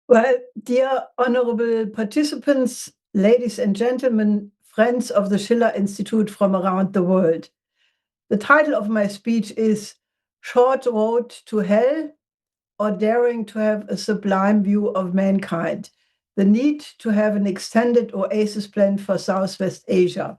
Well, dear honorable participants, ladies and gentlemen, friends of the Schiller Institute from around the world, the title of my speech is Short Road to Hell or Daring to Have a Sublime View of Mankind, the need to have an extended oasis plan for Southwest Asia.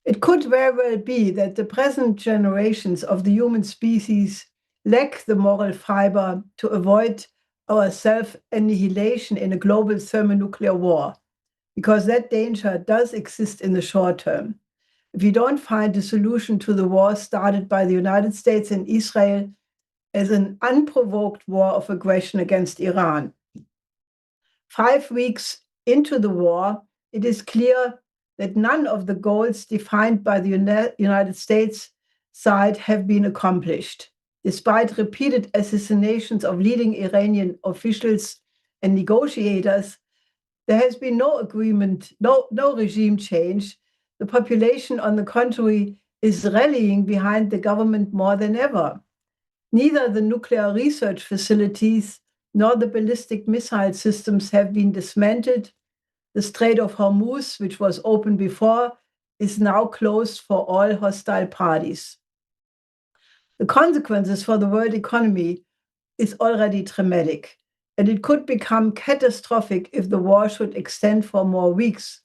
It could very well be that the present generations of the human species lack the moral fiber to avoid our self-annihilation in a global thermonuclear war, because that danger does exist in the short term. If we don't find a solution to the war started by the United States and Israel as an unprovoked war of aggression against Iran. 5 weeks into the war, it is clear that none of the goals defined by the United States side have been accomplished. Despite repeated assassinations of leading Iranian officials and negotiators, there has been no agreement, no regime change. The population, on the contrary, is rallying behind the government more than ever. Neither the nuclear research facilities nor the ballistic missile systems have been dismantled. The Strait of Hormuz, which was open before, is now closed for all hostile parties. The consequences for the world economy is already dramatic, and it could become catastrophic if the war should extend for more weeks.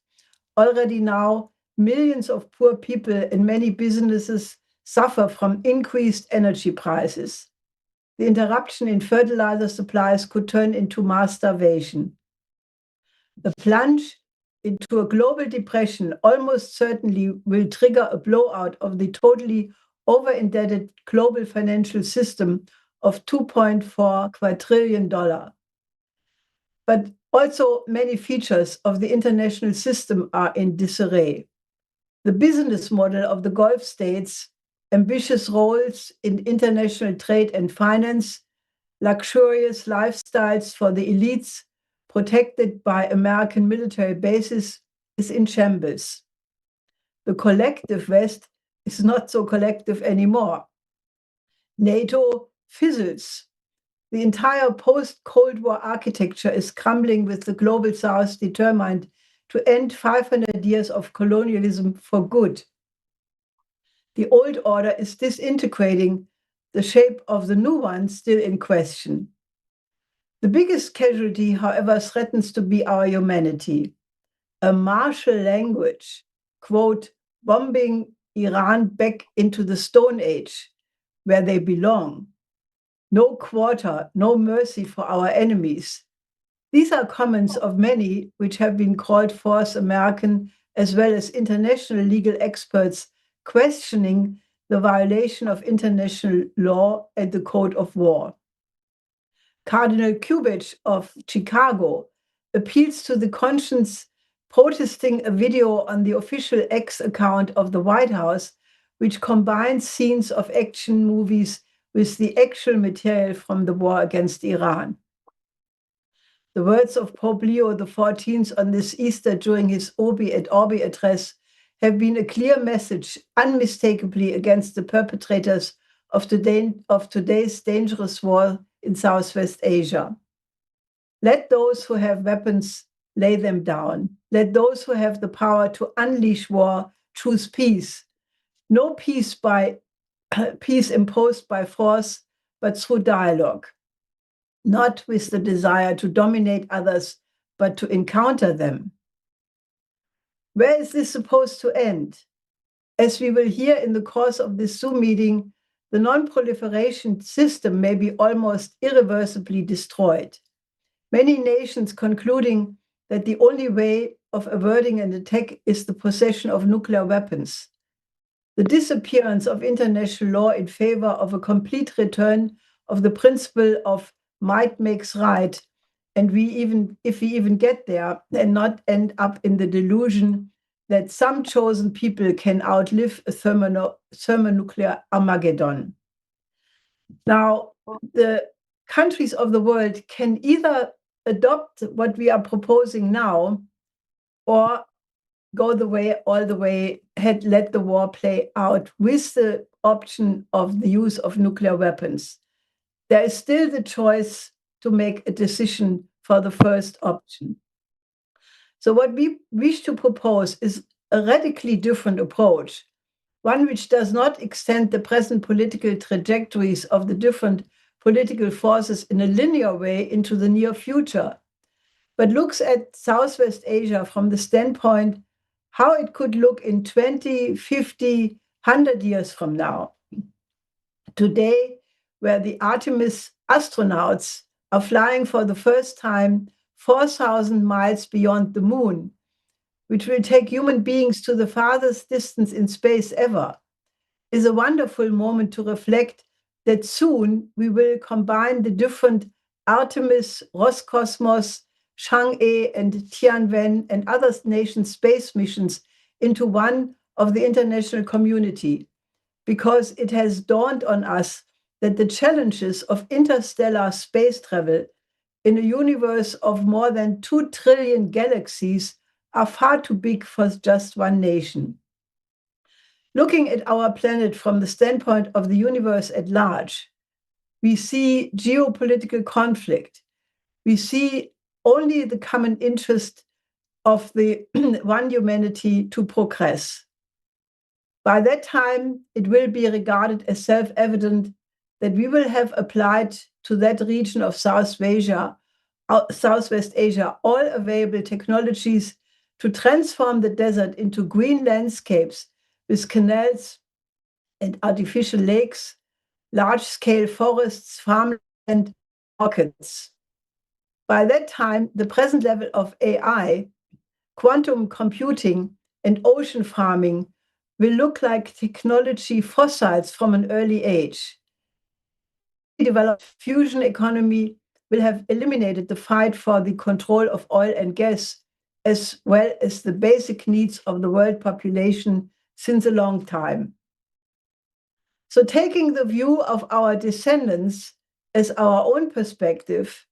Already now, millions of poor people and many businesses suffer from increased energy prices. The interruption in fertilizer supplies could turn into mass starvation. The plunge into a global depression almost certainly will trigger a blowout of the totally over-indebted global financial system of $2.4 quadrillion. But also many features of the international system are in disarray. The business model of the Gulf states, ambitious roles in international trade and finance, luxurious lifestyles for the elites, protected by American military bases, is in shambles. The collective West is not so collective anymore. NATO fizzles. The entire post-Cold War architecture is crumbling, with the global South determined to end 500 years of colonialism for good. The old order is disintegrating, the shape of the new one still in question. The biggest casualty, however, threatens to be our humanity. A martial language, quote, bombing Iran back into the Stone Age, where they belong. No quarter, no mercy for our enemies. These are comments of many which have been called forth American as well as international legal experts questioning the violation of international law and the Code of War. Cardinal Kubitsch of Chicago appeals to the conscience, protesting a video on the official X account of the White House, which combines scenes of action movies with the actual material from the war against Iran. The words of Pope Leo XIV on this Easter during his Urbi et Orbi address have been a clear message, unmistakably against the perpetrators of today's dangerous war in Southwest Asia. Let those who have weapons lay them down. Let those who have the power to unleash war choose peace. No peace imposed by force, but through dialogue. Not with the desire to dominate others, but to encounter them. Where is this supposed to end? As we will hear in the course of this Zoom meeting, the non-proliferation system may be almost irreversibly destroyed. Many nations concluding that the only way of averting an attack is the possession of nuclear weapons. The disappearance of international law in favor of a complete return of the principle of might makes right, and if we even get there, and not end up in the delusion that some chosen people can outlive a thermonuclear Armageddon. Now, the countries of the world can either adopt what we are proposing now, or go all the way ahead, let the war play out with the option of the use of nuclear weapons. There is still the choice to make a decision for the first option. So what we wish to propose is a radically different approach, one which does not extend the present political trajectories of the different political forces in a linear way into the near future, but looks at Southwest Asia from the standpoint how it could look in 20, 50, 100 years from now. Today, where the Artemis astronauts are flying for the first time 4,000 miles beyond the moon, which will take human beings to the farthest distance in space ever, is a wonderful moment to reflect that soon we will combine the different Artemis, Roscosmos, Chang'e, and Tianwen and other nations' space missions into one of the international community, because it has dawned on us that the challenges of interstellar space travel in a universe of more than 2 trillion galaxies are far too big for just one nation. Looking at our planet from the standpoint of the universe at large, we see geopolitical conflict. We see only the common interest of the one humanity to progress. By that time, it will be regarded as self-evident that we will have applied to that region of Southwest Asia, all available technologies to transform the desert into green landscapes with canals and artificial lakes, large-scale forests, farmland, orchards. By that time, the present level of AI, quantum computing, and ocean farming will look like technology fossils from an early age. The developed fusion economy will have eliminated the fight for the control of oil and gas, as well as the basic needs of the world population since a long time. So taking the view of our descendants as our own perspective,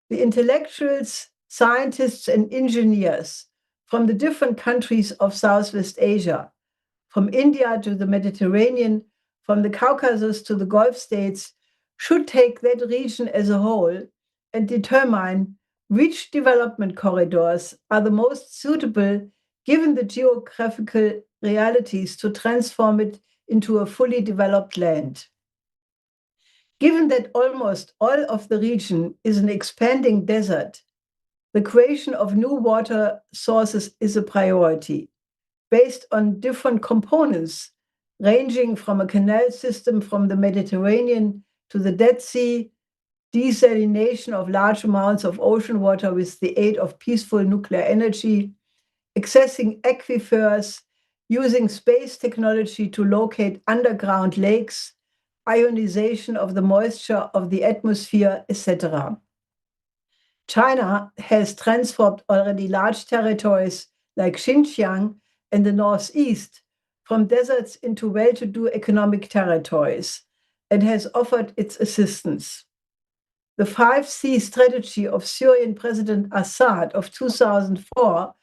the intellectuals, scientists, and engineers from the different countries of Southwest Asia, from India to the Mediterranean, from the Caucasus to the Gulf states, should take that region as a whole and determine which development corridors are the most suitable given the geographical realities to transform it into a fully developed land. Given that almost all of the region is an expanding desert, the creation of new water sources is a priority, based on different components, ranging from a canal system from the Mediterranean to the Dead Sea, desalination of large amounts of ocean water with the aid of peaceful nuclear energy, accessing aquifers, using space technology to locate underground lakes, ionization of the moisture of the atmosphere, etc. China has transformed already large territories like Xinjiang and the Northeast from deserts into well-to-do economic territories and has offered its assistance. The 5C strategy of Syrian President Assad of 2004,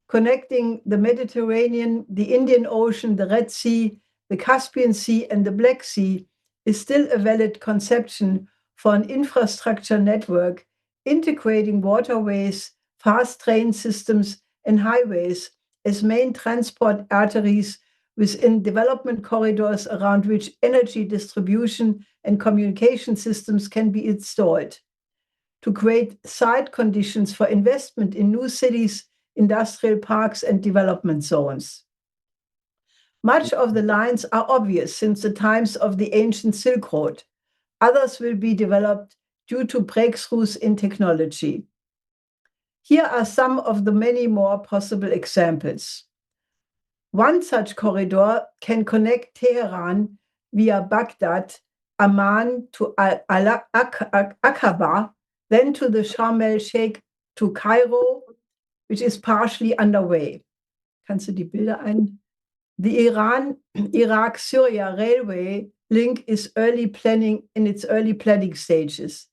connecting the Mediterranean, the Indian Ocean, the Red Sea, the Caspian Sea, and the Black Sea, is still a valid conception for an infrastructure network integrating waterways, fast train systems, and highways as main transport arteries within development corridors around which energy distribution and communication systems can be installed to create site conditions for investment in new cities, industrial parks, and development zones. Much of the lines are obvious since the times of the ancient Silk Road. Others will be developed due to breakthroughs in technology. Here are some of the many more possible examples. One such corridor can connect Tehran via Baghdad, Amman to Aqaba, then to the Sharm el-Sheikh to Cairo, which is partially underway. Kannst du die Bilder ein? The Iran-Iraq-Syria railway link is in its early planning stages,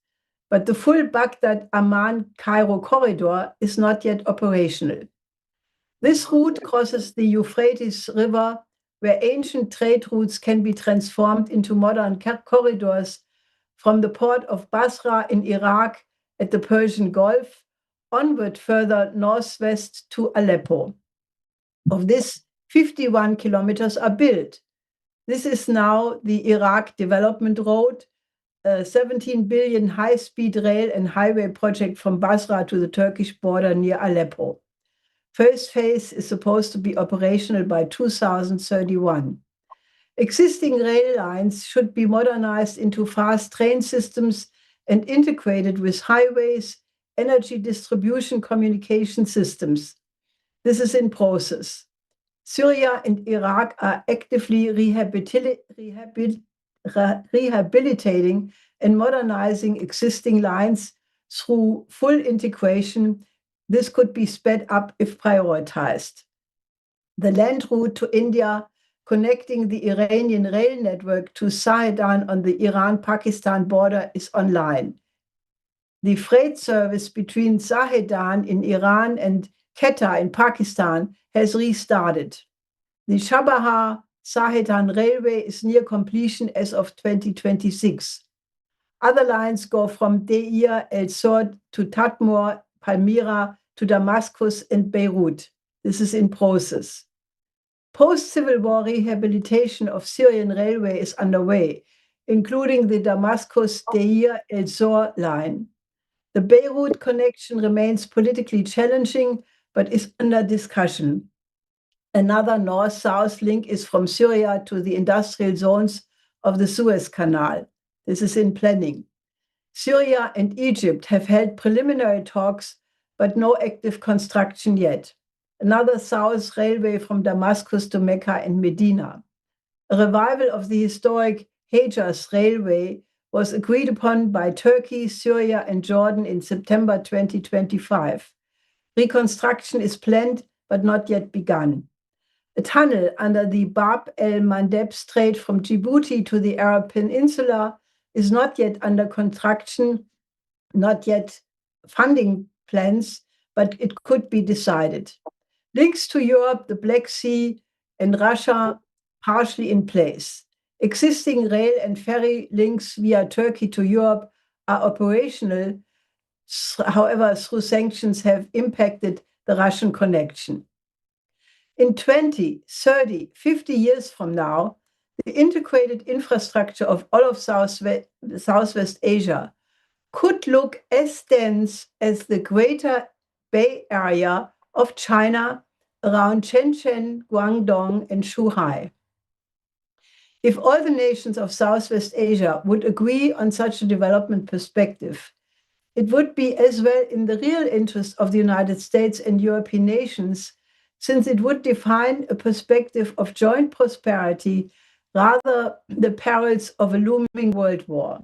but the full Baghdad-Amman-Cairo corridor is not yet operational. This route crosses the Euphrates River, where ancient trade routes can be transformed into modern corridors from the port of Basra in Iraq at the Persian Gulf onward further northwest to Aleppo. Of this, 51 kilometers are built. This is now the Iraq Development Road, a 17 billion high-speed rail and highway project from Basra to the Turkish border near Aleppo. First phase is supposed to be operational by 2031. Existing rail lines should be modernized into fast train systems and integrated with highways, energy distribution communication systems. This is in process. Syria and Iraq are actively rehabilitating and modernizing existing lines through full integration. This could be sped up if prioritized. The land route to India, connecting the Iranian rail network to Sahedan on the Iran-Pakistan border, is online. The freight service between Sahedan in Iran and Quetta in Pakistan has restarted. The Chabahar-Sahedan railway is near completion as of 2026. Other lines go from Deir el-Zor to Tadmor, Palmyra to Damascus and Beirut. This is in process. Post-Civil War rehabilitation of Syrian railway is underway, including the Damascus-Deir el-Zor line. The Beirut connection remains politically challenging, but is under discussion. Another north-south link is from Syria to the industrial zones of the Suez Canal. This is in planning. Syria and Egypt have held preliminary talks, but no active construction yet. Another south railway from Damascus to Mecca and Medina. A revival of the historic Hejaz railway was agreed upon by Turkey, Syria, and Jordan in September 2025. Reconstruction is planned, but not yet begun. A tunnel under the Bab el-Mandeb Strait from Djibouti to the Arab Peninsula is not yet under construction, not yet funding plans, but it could be decided. Links to Europe, the Black Sea, and Russia partially in place. Existing rail and ferry links via Turkey to Europe are operational, however, through sanctions have impacted the Russian connection. In 20, 30, 50 years from now, the integrated infrastructure of all of Southwest Asia could look as dense as the Greater Bay Area of China around Shenzhen, Guangdong, and Shanghai. If all the nations of Southwest Asia would agree on such a development perspective, it would be as well in the real interest of the United States and European nations, since it would define a perspective of joint prosperity rather than the perils of a looming world war.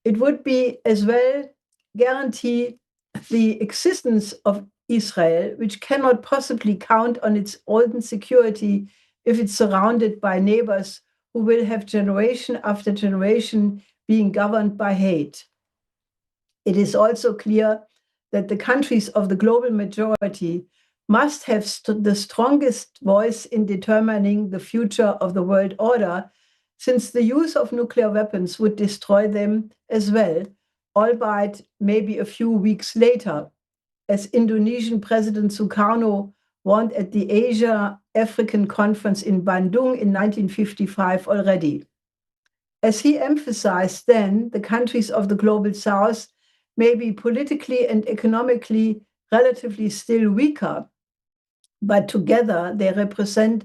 It would be as well guarantee the existence of Israel, which cannot possibly count on its own security if it's surrounded by neighbors who will have generation after generation being governed by hate. It is also clear that the countries of the global majority must have the strongest voice in determining the future of the world order, since the use of nuclear weapons would destroy them as well, albeit maybe a few weeks later, as Indonesian President Sukarno warned at the Asia-African Conference in Bandung in 1955 already. As he emphasized then, the countries of the global south may be politically and economically relatively still weaker, but together they represent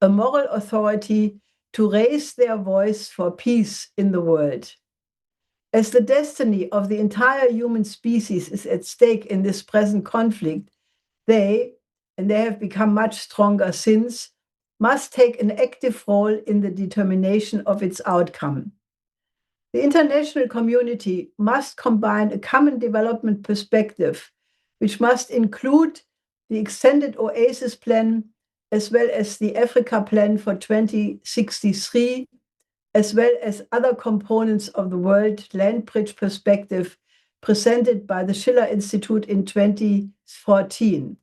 a moral authority to raise their voice for peace in the world. As the destiny of the entire human species is at stake in this present conflict, they have become much stronger since, must take an active role in the determination of its outcome. The international community must combine a common development perspective, which must include the extended OASIS plan, as well as the Africa plan for 2063, as well as other components of the World Land Bridge perspective presented by the Schiller Institute in 2014.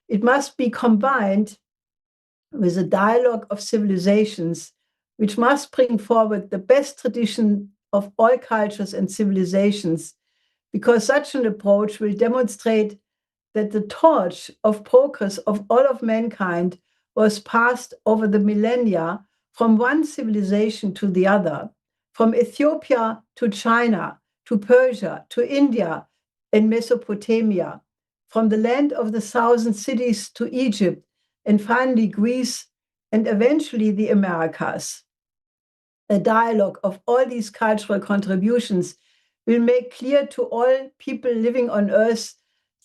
It must be combined with a dialogue of civilizations, which must bring forward the best tradition of all cultures and civilizations, because such an approach will demonstrate that the torch of progress of all of mankind was passed over the millennia from one civilization to the other, from Ethiopia to China, to Persia, to India and Mesopotamia, from the land of the thousand cities to Egypt, and finally Greece, and eventually the Americas. A dialogue of all these cultural contributions will make clear to all people living on Earth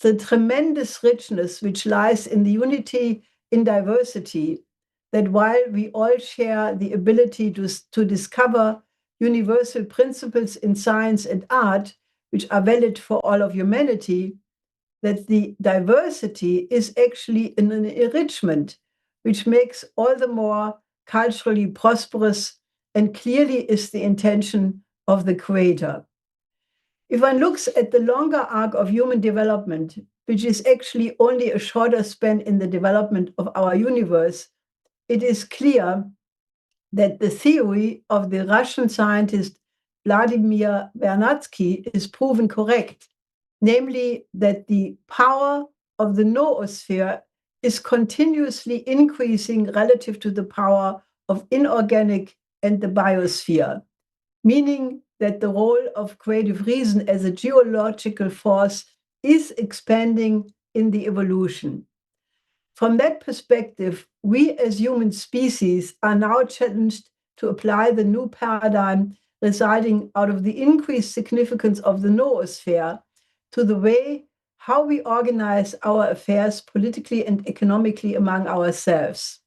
the tremendous richness which lies in the unity in diversity, that while we all share the ability to discover universal principles in science and art, which are valid for all of humanity, that the diversity is actually an enrichment, which makes all the more culturally prosperous and clearly is the intention of the Creator. If one looks at the longer arc of human development, which is actually only a shorter span in the development of our universe, it is clear that the theory of the Russian scientist Vladimir Vernadsky is proven correct, namely that the power of the noosphere is continuously increasing relative to the power of inorganic and the biosphere, meaning that the role of creative reason as a geological force is expanding in the evolution. From that perspective, we as human species are now challenged to apply the new paradigm resulting out of the increased significance of the noosphere to the way how we organize our affairs politically and economically among ourselves.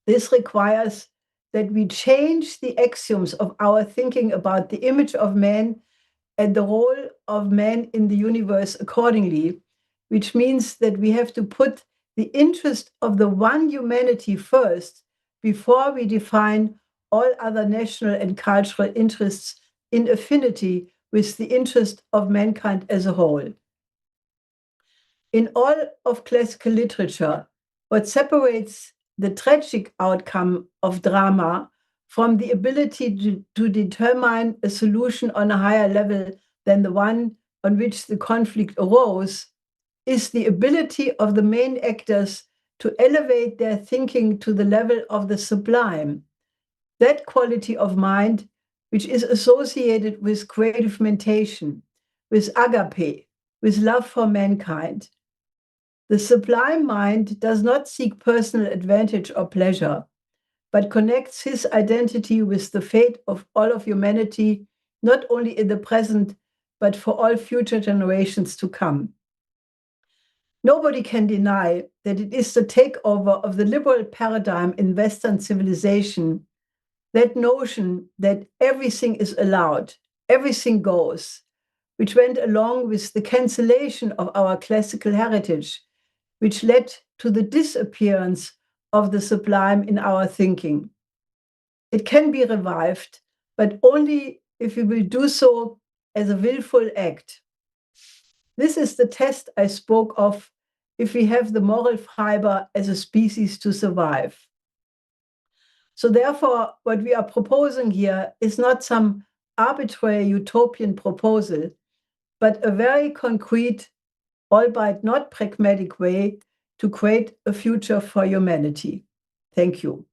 This requires that we change the axioms of our thinking about the image of man and the role of man in the universe accordingly, which means that we have to put the interest of the one humanity first before we define all other national and cultural interests in affinity with the interest of mankind as a whole. In all of classical literature, what separates the tragic outcome of drama from the ability to determine a solution on a higher level than the one on which the conflict arose is the ability of the main actors to elevate their thinking to the level of the sublime, that quality of mind which is associated with creative mentation, with agape, with love for mankind. The sublime mind does not seek personal advantage or pleasure, but connects his identity with the fate of all of humanity, not only in the present, but for all future generations to come. Nobody can deny that it is the takeover of the liberal paradigm in Western civilization, that notion that everything is allowed, everything goes, which went along with the cancellation of our classical heritage, which led to the disappearance of the sublime in our thinking. It can be revived, but only if we will do so as a willful act. This is the test I spoke of if we have the moral fiber as a species to survive. So therefore, what we are proposing here is not some arbitrary utopian proposal, but a very concrete, albeit not pragmatic way to create a future for humanity. Thank you.